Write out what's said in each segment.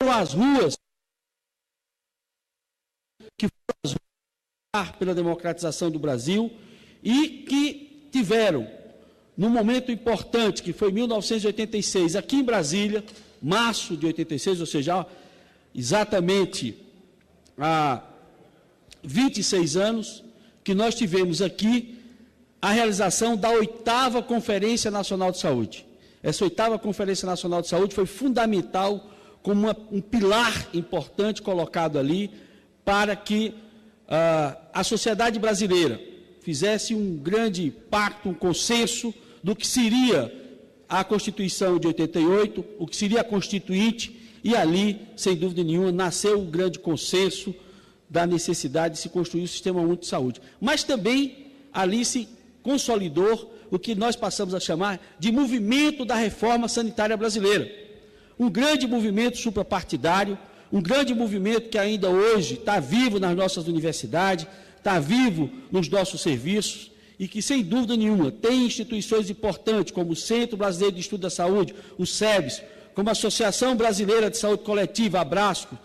foram às ruas, pela democratização do Brasil e que tiveram, num momento importante, que foi 1986, aqui em Brasília, março de 86, ou seja, exatamente há 26 anos, que nós tivemos aqui a realização da 8ª Conferência Nacional de Saúde. Essa 8ª Conferência Nacional de Saúde foi fundamental, como um pilar importante colocado ali, para que a sociedade brasileira fizesse um grande pacto, um consenso do que seria a Constituição de 88, o que seria a Constituinte, e ali, sem dúvida nenhuma, nasceu um grande consenso da necessidade de se construir o Sistema Único de Saúde. Mas também ali se consolidou o que nós passamos a chamar de movimento da reforma sanitária brasileira. Um grande movimento suprapartidário, um grande movimento que ainda hoje está vivo nas nossas universidades, está vivo nos nossos serviços e que, sem dúvida nenhuma, tem instituições importantes como o Centro Brasileiro de Estudo da Saúde, o SEBS, como a Associação Brasileira de Saúde Coletiva, a Abrasco,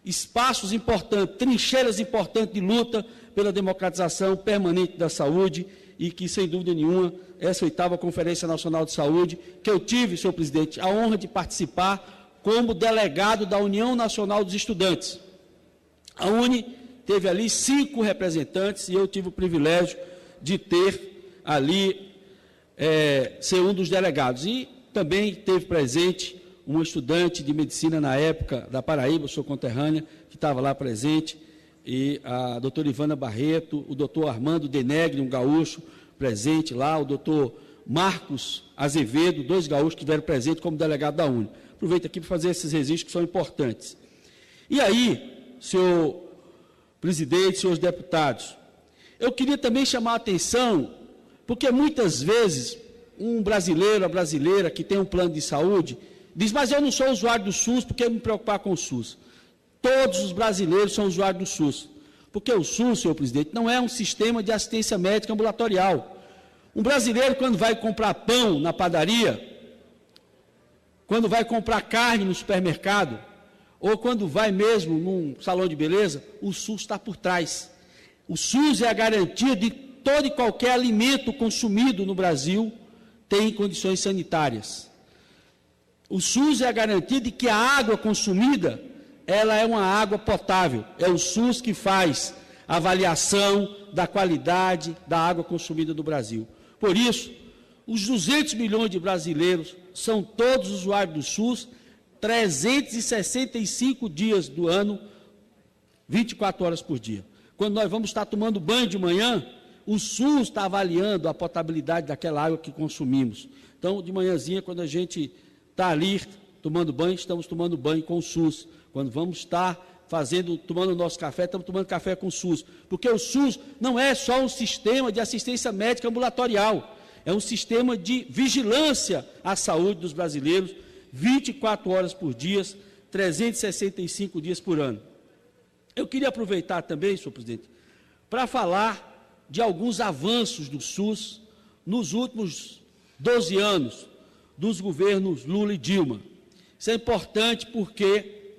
espaços importantes, trincheiras importantes de luta pela democratização permanente da saúde e que, sem dúvida nenhuma, essa 8ª Conferência Nacional de Saúde, que eu tive, senhor presidente, a honra de participar como delegado da União Nacional dos Estudantes. A UNE teve ali 5 representantes e eu tive o privilégio de ter ali, ser um dos delegados. E também teve presente uma estudante de medicina na época da Paraíba, sua conterrânea, que estava lá presente, e a doutora Ivana Barreto, o doutor Armando Denegre, um gaúcho, presente lá, o doutor Marcos Azevedo, 2 gaúchos que estiveram presentes como delegado da UNE. Aproveito aqui para fazer esses registros que são importantes. E aí, senhor presidente, senhores deputados, eu queria também chamar a atenção, porque muitas vezes um brasileiro, a brasileira que tem um plano de saúde, diz, mas eu não sou usuário do SUS, por que me preocupar com o SUS? Todos os brasileiros são usuários do SUS, porque o SUS, senhor presidente, não é um sistema de assistência médica ambulatorial. Um brasileiro, quando vai comprar pão na padaria, quando vai comprar carne no supermercado, ou quando vai mesmo num salão de beleza, o SUS está por trás. O SUS é a garantia de todo e qualquer alimento consumido no Brasil tem condições sanitárias. O SUS é a garantia de que a água consumida, ela é uma água potável. É o SUS que faz a avaliação da qualidade da água consumida no Brasil. Por isso, os 200 milhões de brasileiros são todos usuários do SUS, 365 dias do ano, 24 horas por dia. Quando nós vamos estar tomando banho de manhã, o SUS está avaliando a potabilidade daquela água que consumimos. Então, de manhãzinha, quando a gente está ali tomando banho, estamos tomando banho com o SUS. Quando vamos estar tomando o nosso café, estamos tomando café com o SUS. Porque o SUS não é só um sistema de assistência médica ambulatorial, é um sistema de vigilância à saúde dos brasileiros, 24 horas por dia, 365 dias por ano. Eu queria aproveitar também, senhor presidente, para falar de alguns avanços do SUS nos últimos 12 anos dos governos Lula e Dilma. Isso é importante porque,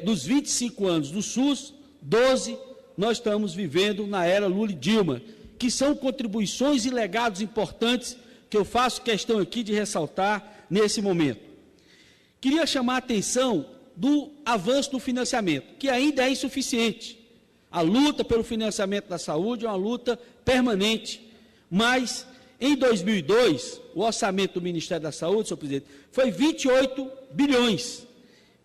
dos 25 anos do SUS, 12 nós estamos vivendo na era Lula e Dilma, que são contribuições e legados importantes que eu faço questão aqui de ressaltar nesse momento. Queria chamar a atenção do avanço do financiamento, que ainda é insuficiente. A luta pelo financiamento da saúde é uma luta permanente, mas em 2002, o orçamento do Ministério da Saúde, senhor presidente, foi 28 bilhões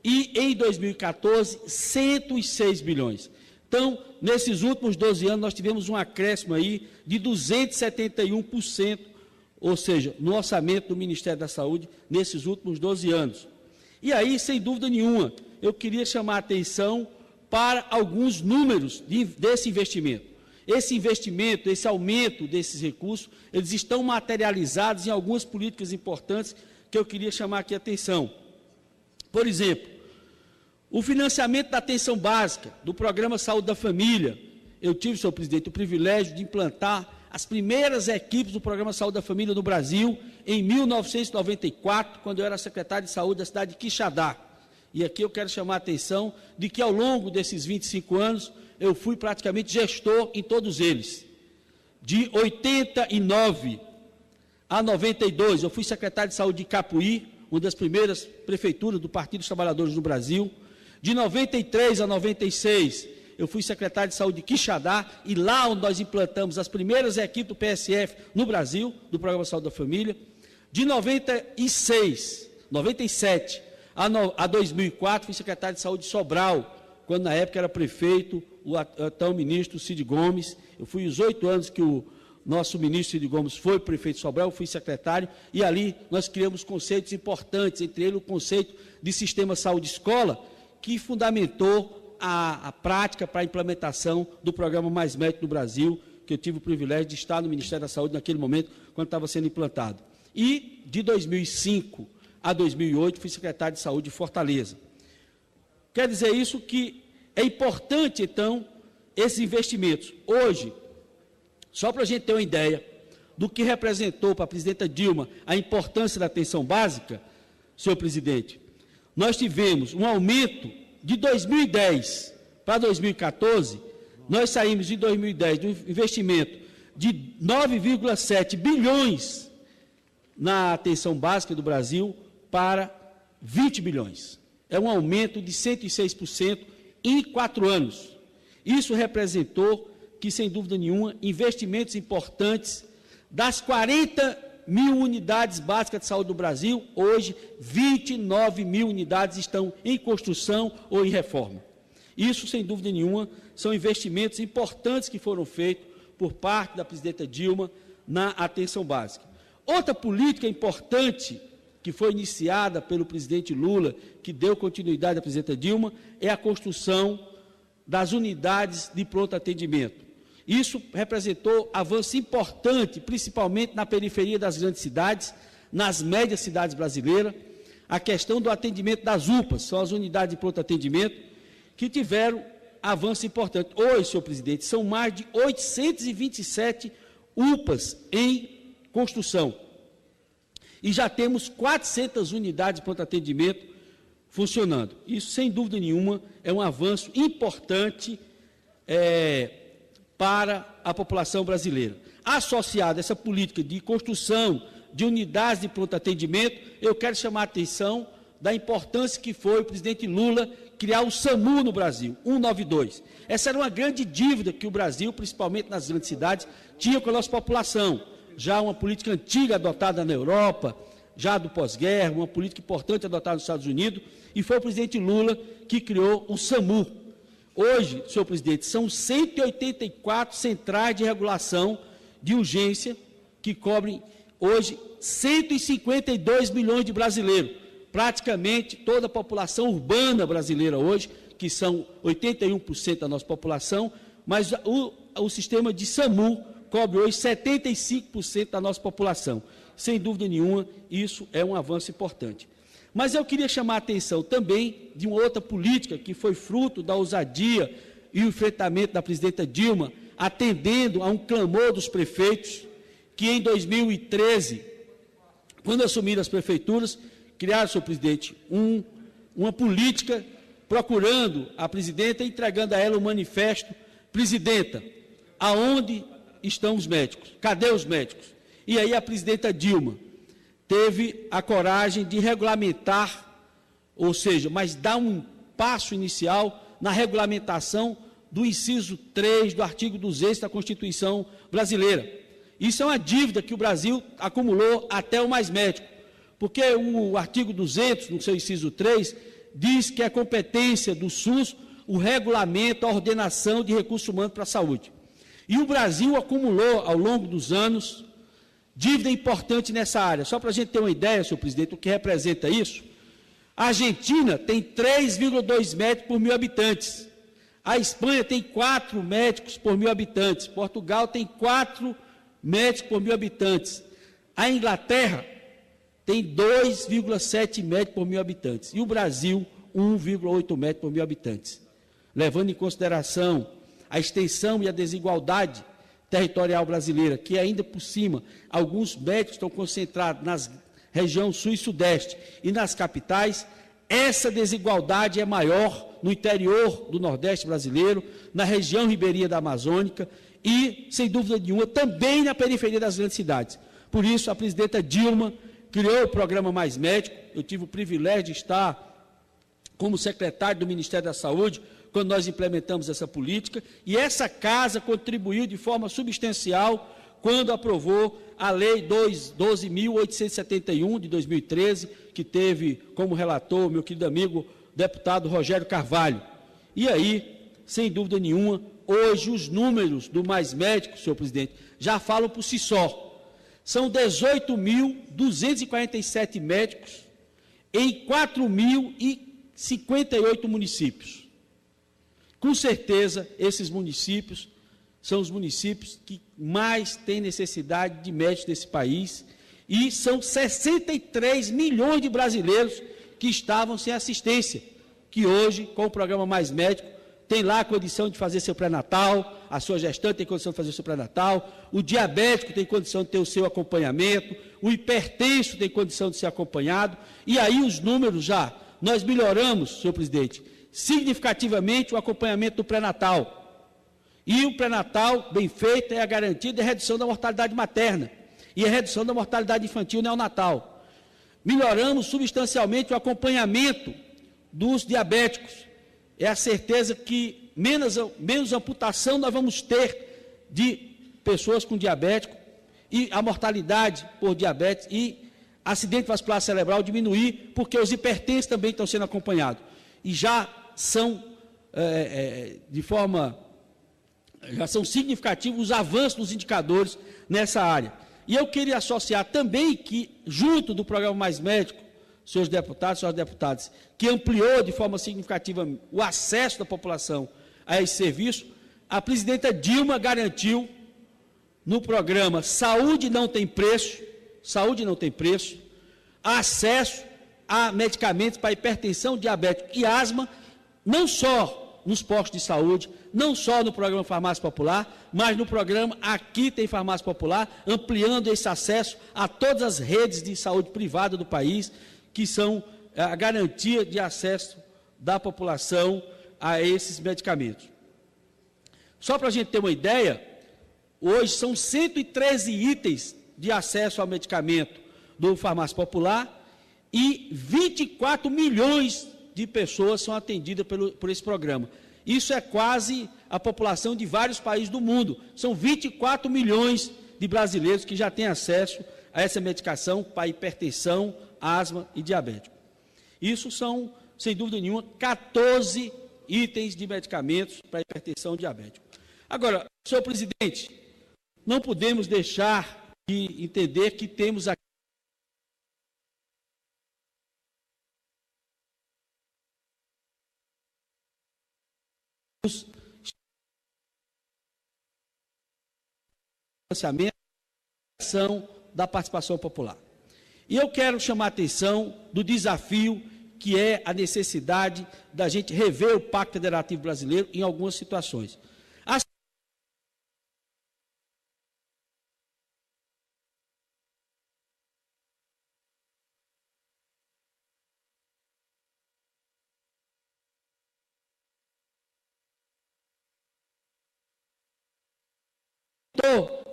e em 2014, 106 bilhões. Então, nesses últimos 12 anos, nós tivemos um acréscimo aí de 271%, ou seja, no orçamento do Ministério da Saúde, nesses últimos 12 anos. E aí, sem dúvida nenhuma, eu queria chamar a atenção para alguns números desse investimento. Esse investimento, esse aumento desses recursos, eles estão materializados em algumas políticas importantes que eu queria chamar aqui a atenção. Por exemplo, o financiamento da atenção básica, do Programa Saúde da Família. Eu tive, senhor presidente, o privilégio de implantar as primeiras equipes do Programa Saúde da Família no Brasil em 1994, quando eu era secretário de Saúde da cidade de Quixadá. E aqui eu quero chamar a atenção de que, ao longo desses 25 anos, eu fui praticamente gestor em todos eles. De 89 a 92, eu fui secretário de Saúde de Capuí, uma das primeiras prefeituras do Partido dos Trabalhadores do Brasil. De 93 a 96, eu fui secretário de Saúde de Quixadá, e lá onde nós implantamos as primeiras equipes do PSF no Brasil, do Programa Saúde da Família. De 97 a 2004, fui secretário de Saúde de Sobral, quando na época era prefeito o então ministro Cid Gomes. Eu fui os 8 anos que o nosso ministro Cid Gomes foi prefeito de Sobral, eu fui secretário, e ali nós criamos conceitos importantes, entre eles o conceito de sistema saúde-escola, que fundamentou a prática para a implementação do programa Mais Médico no Brasil, que eu tive o privilégio de estar no Ministério da Saúde naquele momento, quando estava sendo implantado. E de 2005 a 2008, fui secretário de Saúde de Fortaleza. Quer dizer isso que é importante, então, esses investimentos. Hoje, só para a gente ter uma ideia do que representou para a presidenta Dilma a importância da atenção básica, senhor presidente, nós tivemos um aumento de 2010 para 2014, nós saímos de 2010 de um investimento de 9,7 bilhões na atenção básica do Brasil para 20 bilhões. É um aumento de 106% em 4 anos. Isso representou que, sem dúvida nenhuma, investimentos importantes. Das 40 mil unidades básicas de saúde do Brasil, hoje 29 mil unidades estão em construção ou em reforma. Isso, sem dúvida nenhuma, são investimentos importantes que foram feitos por parte da presidenta Dilma na atenção básica. Outra política importante que foi iniciada pelo presidente Lula, que deu continuidade à presidenta Dilma, é a construção das unidades de pronto atendimento. Isso representou avanço importante, principalmente na periferia das grandes cidades, nas médias cidades brasileiras. A questão do atendimento das UPAs, são as unidades de pronto atendimento, que tiveram avanço importante. Hoje, senhor presidente, são mais de 827 UPAs em construção. E já temos 400 unidades de pronto atendimento funcionando. Isso, sem dúvida nenhuma, é um avanço importante para a população brasileira. Associado a essa política de construção de unidades de pronto atendimento, eu quero chamar a atenção da importância que foi o presidente Lula criar o SAMU no Brasil, 192. Essa era uma grande dívida que o Brasil, principalmente nas grandes cidades, tinha com a nossa população. Já uma política antiga adotada na Europa, já do pós-guerra, uma política importante adotada nos Estados Unidos, e foi o presidente Lula que criou o SAMU. Hoje, senhor presidente, são 184 centrais de regulação de urgência que cobrem hoje 152 milhões de brasileiros, praticamente toda a população urbana brasileira hoje, que são 81% da nossa população, mas o sistema de SAMU cobre hoje 75% da nossa população. Sem dúvida nenhuma, isso é um avanço importante. Mas eu queria chamar a atenção também de uma outra política que foi fruto da ousadia e o enfrentamento da presidenta Dilma, atendendo a um clamor dos prefeitos, que em 2013, quando assumiram as prefeituras, criaram, senhor presidente, uma política procurando a presidenta e entregando a ela um manifesto: presidenta, aonde estão os médicos? Cadê os médicos? E aí a presidenta Dilma teve a coragem de regulamentar, ou seja, mas dar um passo inicial na regulamentação do inciso 3 do artigo 200 da Constituição brasileira. Isso é uma dívida que o Brasil acumulou até o Mais Médico, porque o artigo 200, no seu inciso 3, diz que é competência do SUS o regulamento, a ordenação de recursos humanos para a saúde. E o Brasil acumulou, ao longo dos anos, dívida importante nessa área. Só para a gente ter uma ideia, senhor presidente, o que representa isso: a Argentina tem 3,2 médicos por 1.000 habitantes. A Espanha tem 4 médicos por 1.000 habitantes. Portugal tem 4 médicos por 1.000 habitantes. A Inglaterra tem 2,7 médicos por 1.000 habitantes. E o Brasil, 1,8 médicos por 1.000 habitantes. Levando em consideração a extensão e a desigualdade territorial brasileira, que ainda por cima, alguns médicos estão concentrados nas regiões sul e sudeste e nas capitais, essa desigualdade é maior no interior do Nordeste brasileiro, na região ribeirinha da Amazônica e, sem dúvida nenhuma, também na periferia das grandes cidades. Por isso, a presidenta Dilma criou o programa Mais Médico. Eu tive o privilégio de estar como secretário do Ministério da Saúde quando nós implementamos essa política, e essa casa contribuiu de forma substancial quando aprovou a Lei 12.871 de 2013, que teve como relator meu querido amigo deputado Rogério Carvalho. E aí, sem dúvida nenhuma, hoje os números do Mais Médico, senhor presidente, já falam por si só. São 18.247 médicos em 4.058 municípios. Com certeza, esses municípios são os municípios que mais têm necessidade de médicos desse país, e são 63 milhões de brasileiros que estavam sem assistência, que hoje, com o programa Mais Médico, tem lá a condição de fazer seu pré-natal, a sua gestante tem condição de fazer o seu pré-natal, o diabético tem condição de ter o seu acompanhamento, o hipertenso tem condição de ser acompanhado, e aí os números já, nós melhoramos, senhor presidente, significativamente o acompanhamento do pré-natal. E o pré-natal, bem feito, é a garantia de redução da mortalidade materna e a redução da mortalidade infantil neonatal. Melhoramos substancialmente o acompanhamento dos diabéticos. É a certeza que menos amputação nós vamos ter de pessoas com diabético, e a mortalidade por diabetes e acidente vascular cerebral diminuir, porque os hipertensos também estão sendo acompanhados. E já são, já são significativos os avanços dos indicadores nessa área. E eu queria associar também que, junto do programa Mais Médico, senhores deputados, senhoras deputadas, que ampliou de forma significativa o acesso da população a esse serviço, a presidenta Dilma garantiu no programa Saúde Não Tem Preço, acesso a medicamentos para hipertensão, diabetes e asma, não só nos postos de saúde, não só no programa Farmácia Popular, mas no programa Aqui Tem Farmácia Popular, ampliando esse acesso a todas as redes de saúde privada do país, que são a garantia de acesso da população a esses medicamentos. Só para a gente ter uma ideia, hoje são 113 itens de acesso ao medicamento do Farmácia Popular e 24 milhões de pessoas são atendidas por esse programa. Isso é quase a população de vários países do mundo. São 24 milhões de brasileiros que já têm acesso a essa medicação para hipertensão, asma e diabetes. Isso são, sem dúvida nenhuma, 14 itens de medicamentos para hipertensão e diabetes. Agora, senhor presidente, não podemos deixar de entender que temos aqui financiamento da participação popular. E eu quero chamar a atenção do desafio que é a necessidade da gente rever o Pacto Federativo Brasileiro em algumas situações.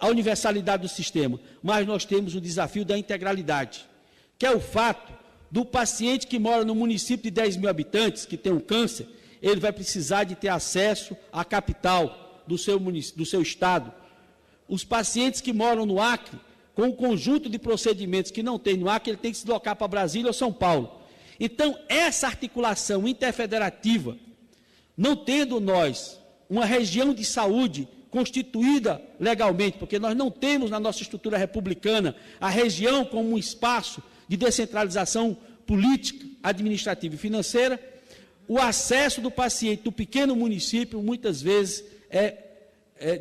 A universalidade do sistema, mas nós temos o desafio da integralidade, que é o fato do paciente que mora no município de 10 mil habitantes, que tem um câncer, ele vai precisar de ter acesso à capital do seu estado. Os pacientes que moram no Acre, com um conjunto de procedimentos que não tem no Acre, ele tem que se deslocar para Brasília ou São Paulo. Então, essa articulação interfederativa, não tendo nós uma região de saúde constituída legalmente, porque nós não temos na nossa estrutura republicana a região como um espaço de descentralização política, administrativa e financeira, o acesso do paciente do pequeno município muitas vezes é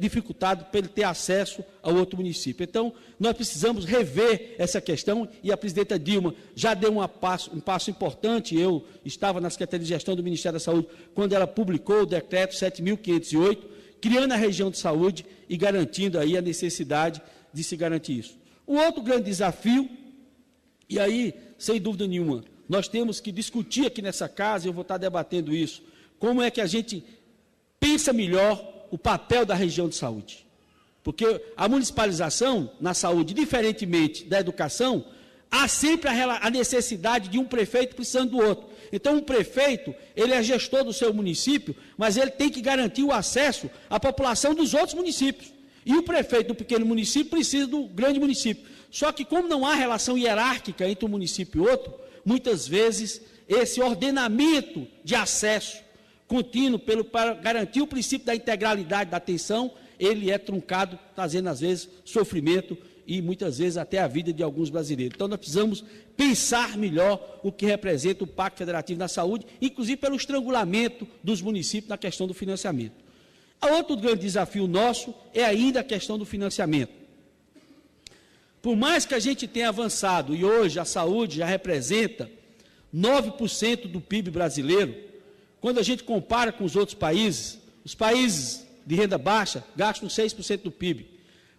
dificultado para ele ter acesso ao outro município. Então, nós precisamos rever essa questão, e a presidenta Dilma já deu um passo importante. Eu estava na Secretaria de Gestão do Ministério da Saúde quando ela publicou o decreto 7.508, criando a região de saúde e garantindo aí a necessidade de se garantir isso. O outro grande desafio, e aí, sem dúvida nenhuma, nós temos que discutir aqui nessa casa, e eu vou estar debatendo isso, como é que a gente pensa melhor o papel da região de saúde. Porque a municipalização na saúde, diferentemente da educação, há sempre a necessidade de um prefeito precisando do outro. Então, um prefeito, ele é gestor do seu município, mas ele tem que garantir o acesso à população dos outros municípios. E o prefeito do pequeno município precisa do grande município. Só que, como não há relação hierárquica entre um município e outro, muitas vezes esse ordenamento de acesso contínuo para garantir o princípio da integralidade da atenção, ele é truncado, trazendo, às vezes, sofrimento e, muitas vezes, até a vida de alguns brasileiros. Então, nós precisamos pensar melhor o que representa o Pacto Federativo na Saúde, inclusive pelo estrangulamento dos municípios na questão do financiamento. Outro grande desafio nosso é ainda a questão do financiamento. Por mais que a gente tenha avançado, e hoje a saúde já representa 9% do PIB brasileiro, quando a gente compara com os outros países, os países de renda baixa gastam 6% do PIB.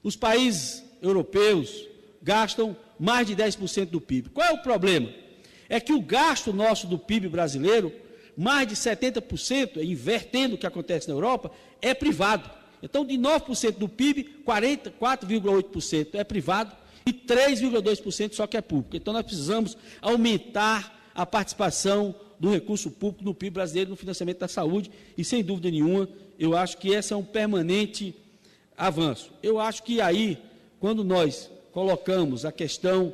Os países europeus gastam mais de 10% do PIB. Qual é o problema? É que o gasto nosso do PIB brasileiro, mais de 70%, invertendo o que acontece na Europa, é privado. Então, de 9% do PIB, 4,8% é privado e 3,2% só que é público. Então, nós precisamos aumentar a participação do recurso público no PIB brasileiro no financiamento da saúde e, sem dúvida nenhuma, eu acho que esse é um permanente avanço. Eu acho que aí, quando nós colocamos a questão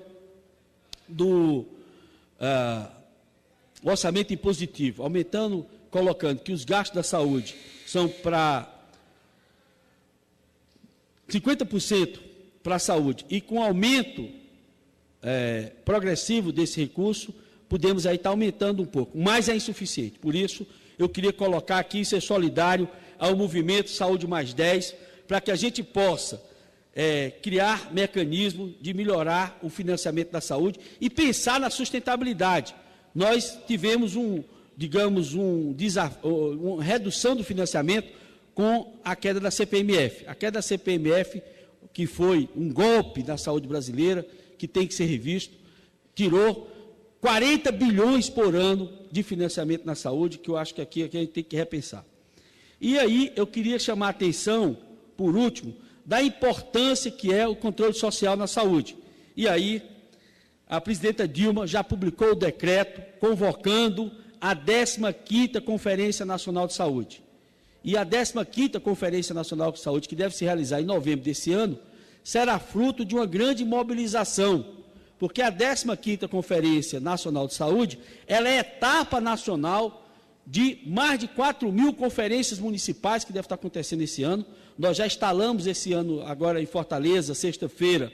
do orçamento impositivo, colocando que os gastos da saúde são para 50% para a saúde e com aumento progressivo desse recurso, podemos aí estar aumentando um pouco, mas é insuficiente. Por isso, eu queria colocar aqui e ser solidário ao movimento Saúde Mais 10, para que a gente possa criar mecanismos de melhorar o financiamento da saúde e pensar na sustentabilidade. Nós tivemos uma redução do financiamento com a queda da CPMF. A queda da CPMF, que foi um golpe na saúde brasileira, que tem que ser revisto, tirou 40 bilhões por ano de financiamento na saúde, que eu acho que aqui a gente tem que repensar. E aí eu queria chamar a atenção, por último, da importância que é o controle social na saúde. E aí a presidenta Dilma já publicou o decreto convocando a 15ª Conferência Nacional de Saúde. E a 15ª Conferência Nacional de Saúde, que deve se realizar em novembro desse ano, será fruto de uma grande mobilização, porque a 15ª Conferência Nacional de Saúde, ela é etapa nacional de mais de 4.000 conferências municipais que deve estar acontecendo esse ano. Nós já instalamos esse ano, agora em Fortaleza, sexta-feira,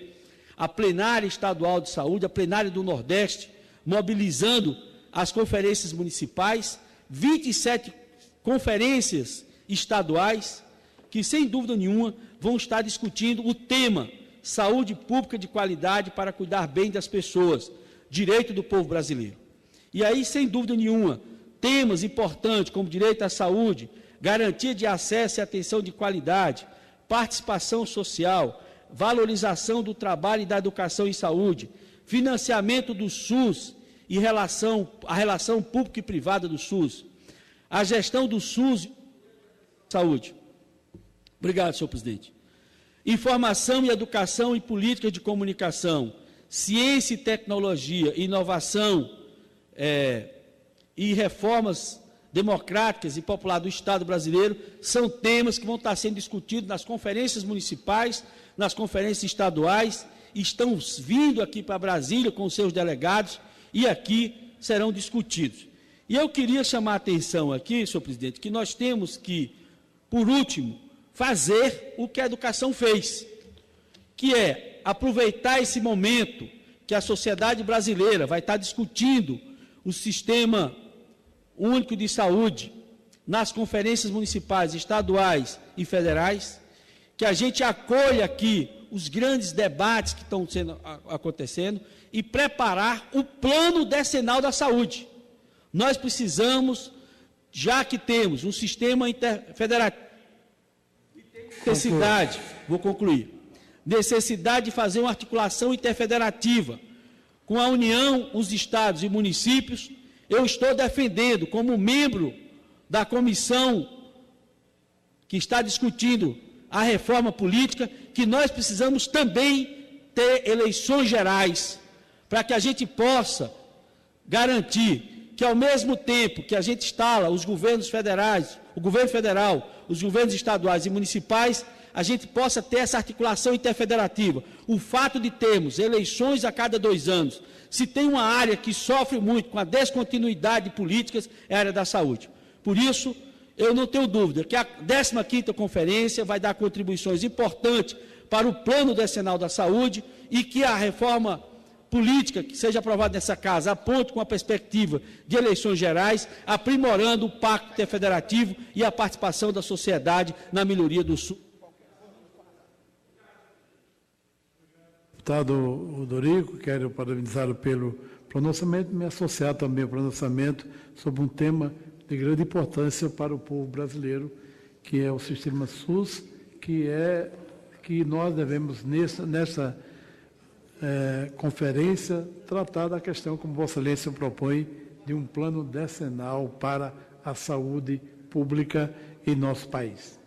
a plenária estadual de saúde, a plenária do Nordeste, mobilizando as conferências municipais, 27 conferências estaduais, que sem dúvida nenhuma vão estar discutindo o tema saúde pública de qualidade para cuidar bem das pessoas, direito do povo brasileiro. E aí, sem dúvida nenhuma, temas importantes como direito à saúde, garantia de acesso e atenção de qualidade, participação social, valorização do trabalho e da educação em saúde, financiamento do SUS e a relação pública e privada do SUS, a gestão do SUS e saúde. Obrigado, senhor presidente. Informação e educação e políticas de comunicação, ciência e tecnologia, inovação e reformas democráticas e popular do Estado brasileiro são temas que vão estar sendo discutidos nas conferências municipais, nas conferências estaduais, e estão vindo aqui para Brasília com os seus delegados e aqui serão discutidos. E eu queria chamar a atenção aqui, senhor presidente, que nós temos que, por último, fazer o que a educação fez, que é aproveitar esse momento que a sociedade brasileira vai estar discutindo o sistema único de saúde nas conferências municipais, estaduais e federais, que a gente acolha aqui os grandes debates que estão acontecendo e preparar o plano decenal da saúde. Nós precisamos, já que temos um sistema interfederativo, necessidade de fazer uma articulação interfederativa com a União, os estados e municípios, eu estou defendendo, como membro da comissão que está discutindo a reforma política, que nós precisamos também ter eleições gerais, para que a gente possa garantir que, ao mesmo tempo que a gente instala os governos federais, o governo federal, os governos estaduais e municipais, a gente possa ter essa articulação interfederativa. O fato de termos eleições a cada 2 anos, se tem uma área que sofre muito com a descontinuidade de políticas, é a área da saúde. Por isso, eu não tenho dúvida que a 15ª Conferência vai dar contribuições importantes para o Plano Decenal da Saúde e que a reforma política que seja aprovada nessa casa aponte com a perspectiva de eleições gerais, aprimorando o pacto interfederativo e a participação da sociedade na melhoria do Sul. Deputado Odorico, quero parabenizá-lo pelo pronunciamento e me associar também ao pronunciamento sobre um tema de grande importância para o povo brasileiro, que é o sistema SUS, que nós devemos, nessa conferência, tratar da questão, como Vossa Excelência propõe, de um plano decenal para a saúde pública em nosso país.